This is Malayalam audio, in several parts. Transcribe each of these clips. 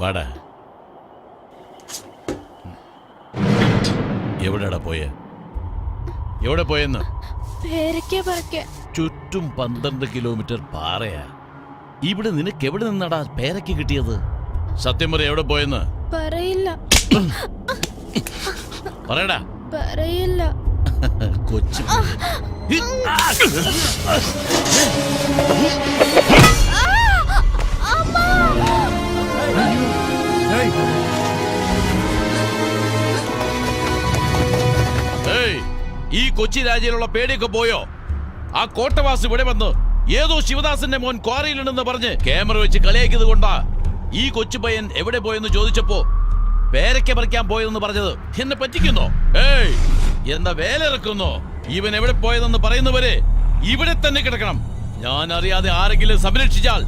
വാടാ. എവിടെടാ പോയെ? എവിടെ പോയെന്ന്? ചുറ്റും 12 കിലോമീറ്റർ പാറയാ. ഇവിടെ നിനക്ക് എവിടെ നിന്നാടാ പേരയ്ക്ക് കിട്ടിയത്? സത്യം പറ, എവിടെ പോയെന്ന്? പറയില്ല. പറയടാ. പറയില്ല. കൊച്ചു ഈ കൊച്ചി രാജ്യയിലുള്ള പേടിയൊക്കെ പോയോ? ആ കോട്ടവാസ് ഇവിടെ വന്ന് ഏതോ ശിവദാസന്റെ മോൻ ക്വാറിയിലുണ്ടെന്ന് പറഞ്ഞ് ക്യാമറ വെച്ച് കളിയാക്കിയത് കൊണ്ടാ ഈ കൊച്ചു പയ്യൻ എവിടെ പോയെന്ന് ചോദിച്ചപ്പോ പേരയ്ക്ക പറിക്കാൻ പോയതെന്ന് പറഞ്ഞത്. എന്നെ പറ്റിക്കുന്നോ? എന്താ വേലിറക്കുന്നോ? ഇവൻ എവിടെ പോയതെന്ന് പറയുന്നവരെ ഇവിടെ തന്നെ കിടക്കണം. ഞാൻ അറിയാതെ ആരെങ്കിലും സംരക്ഷിച്ചാൽ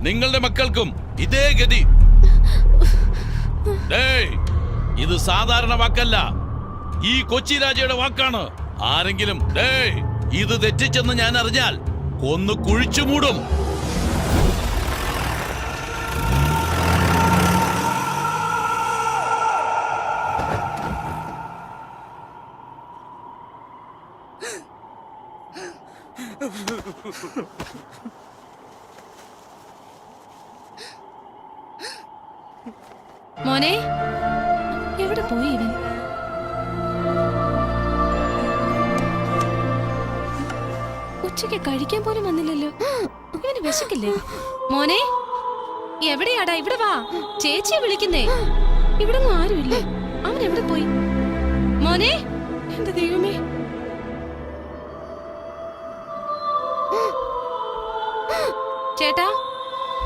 നിങ്ങളുടെ മക്കൾക്കും ഇതേ ഗതി. ഇത് സാധാരണ വാക്കല്ല, ഈ കൊച്ചി രാജയുടെ വാക്കാണ്. ആരെങ്കിലും ഇത് തെറ്റിച്ചെന്ന് ഞാൻ അറിഞ്ഞാൽ കൊന്നു കുഴിച്ചു മൂടും. മോനെ, എവിടെ പോയി ഇവൻ? ഉച്ചയ്ക്ക് കഴിക്കാൻ പോലും വന്നില്ലല്ലോ. ഇവന് വിശക്കില്ലേ? മോനെ, എവിടെയാടാ? ഇവിടെ വാ, ചേച്ചിയെ വിളിക്കുന്നേ. ഇവിടെ ഒന്നും ആരുമില്ലേ. അവൻ എവിടെ പോയി? മോനെ, എന്റെ ദൈവമേ. ചേട്ടാ,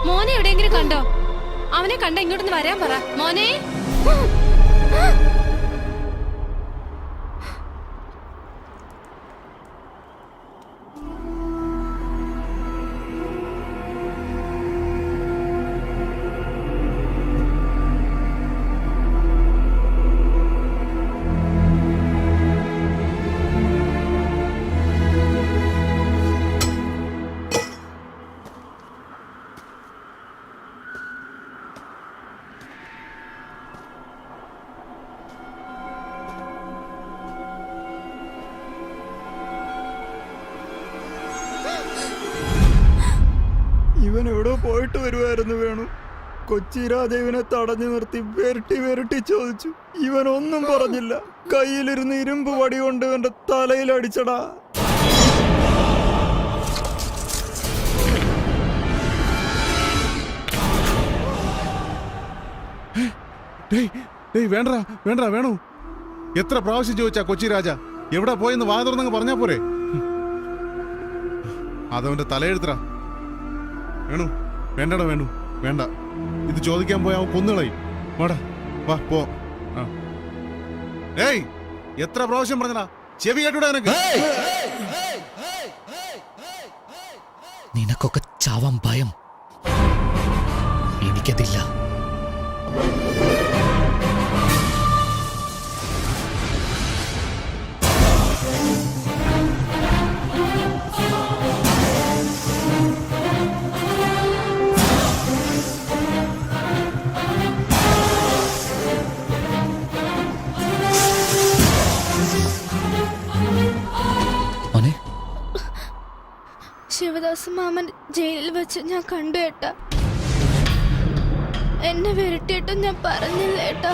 മോനെ എവിടെയെങ്കിലും കണ്ടോ? അവനെ കണ്ട ഇങ്ങോട്ടൊന്ന് വരാൻ പറ. മോനെ, ഇവൻ എവിടെ പോയിട്ട് വരുമായിരുന്നു വേണു. കൊച്ചി രാജ ഇവനെ തടഞ്ഞു നിർത്തി വെരട്ടി ചോദിച്ചു. ഇവനൊന്നും പറഞ്ഞില്ല. കയ്യിലിരുന്ന് ഇരുമ്പ് വടി കൊണ്ട് ഇവന്റെ തലയിൽ അടിച്ചടാ. വേണ്ട വേണു, എത്ര പ്രാവശ്യം ചോദിച്ചാ കൊച്ചി രാജ എവിടെ പോയെന്ന് വാ തുറന്നങ്ങ് പറഞ്ഞാ പോരെ? അതവന്റെ തലയെഴുത്തറ. വേണു, വേണ്ടടാ വേണു, വേണ്ട. ഇത് ചോദിക്കാൻ പോയാ അവൻ കൊന്നുകളയും. വാടാ, വാ പോ. എത്ര പ്രാവശ്യം പറഞ്ഞടാ, ചെവി കേട്ടൂടാ നിനക്ക്? നിനക്കൊക്കെ ചാവാൻ ഭയം, എനിക്കതില്ല. ശിവദാസ് മാമൻ ജയിലിൽ വെച്ച് ഞാൻ കണ്ടു ഏട്ടാ. എന്നെ വിരട്ടിയിട്ടും ഞാൻ പറഞ്ഞില്ല ഏട്ടാ.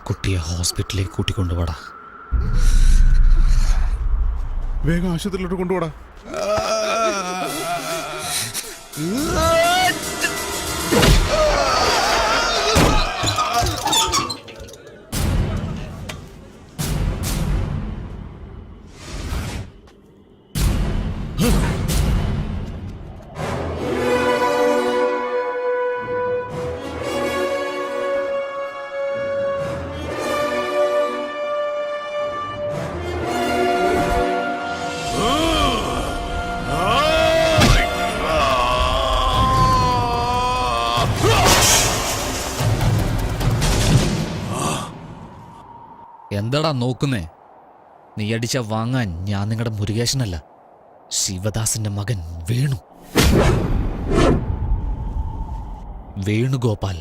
കുട്ടിയെ ഹോസ്പിറ്റലിലേക്ക് കൂട്ടിക്കൊണ്ടുപോടാ. വേഗം ആശുപത്രിയിലോട്ട് കൊണ്ടുപോടാ. എന്താടാ നോക്കുന്നേ? നീ അടിച്ച വാങ്ങാൻ ഞാൻ നിങ്ങളുടെ മുരുകേശനല്ല, ശിവദാസിന്റെ മകൻ വേണു. വേണുഗോപാൽ.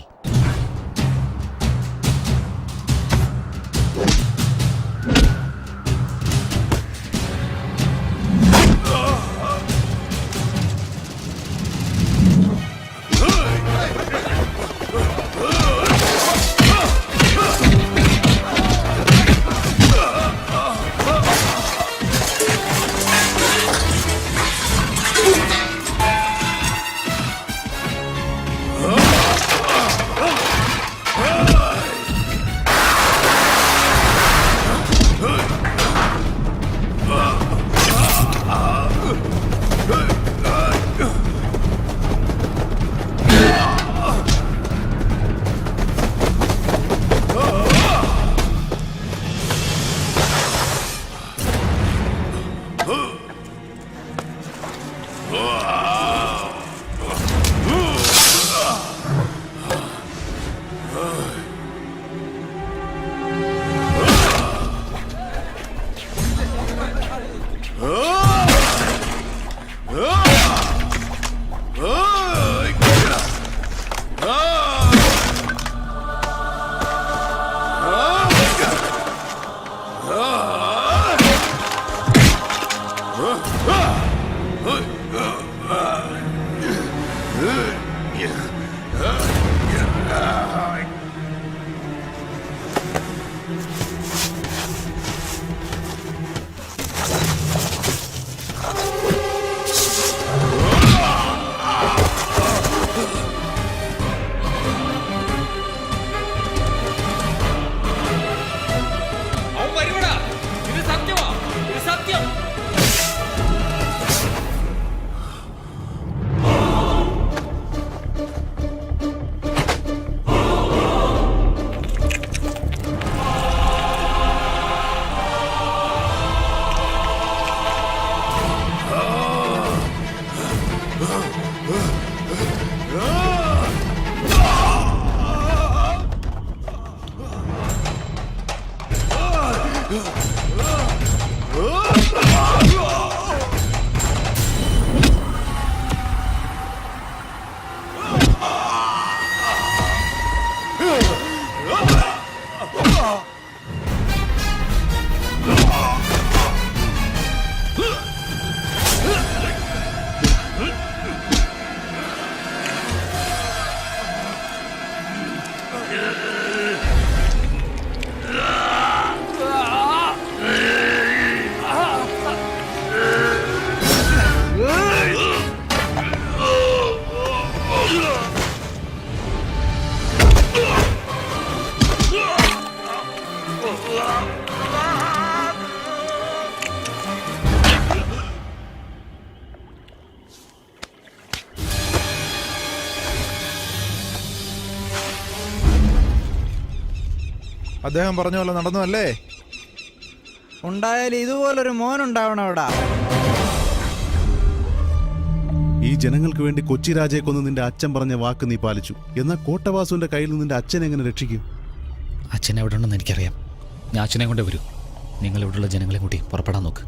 അദ്ദേഹം പറഞ്ഞ പോലെ നടന്നു അല്ലേ? ഉണ്ടായാലും ഇതുപോലൊരു മോനുണ്ടാവണം അവിടെ. ഈ ജനങ്ങൾക്ക് വേണ്ടി കൊച്ചി രാജയെ കൊന്ന് നിന്റെ അച്ഛൻ പറഞ്ഞ വാക്ക് നീ പാലിച്ചു. എന്നാൽ കോട്ടവാസുവിന്റെ കയ്യിൽ നിന്ന് നിന്റെ അച്ഛൻ എങ്ങനെ രക്ഷിക്കും? അച്ഛൻ എവിടെ ഉണ്ടെന്ന് എനിക്കറിയാം. ഞാൻ അച്ഛനെ കൊണ്ടേ വരൂ. നിങ്ങൾ ഇവിടെയുള്ള ജനങ്ങളെ കൂട്ടി പുറപ്പെടാൻ നോക്ക്.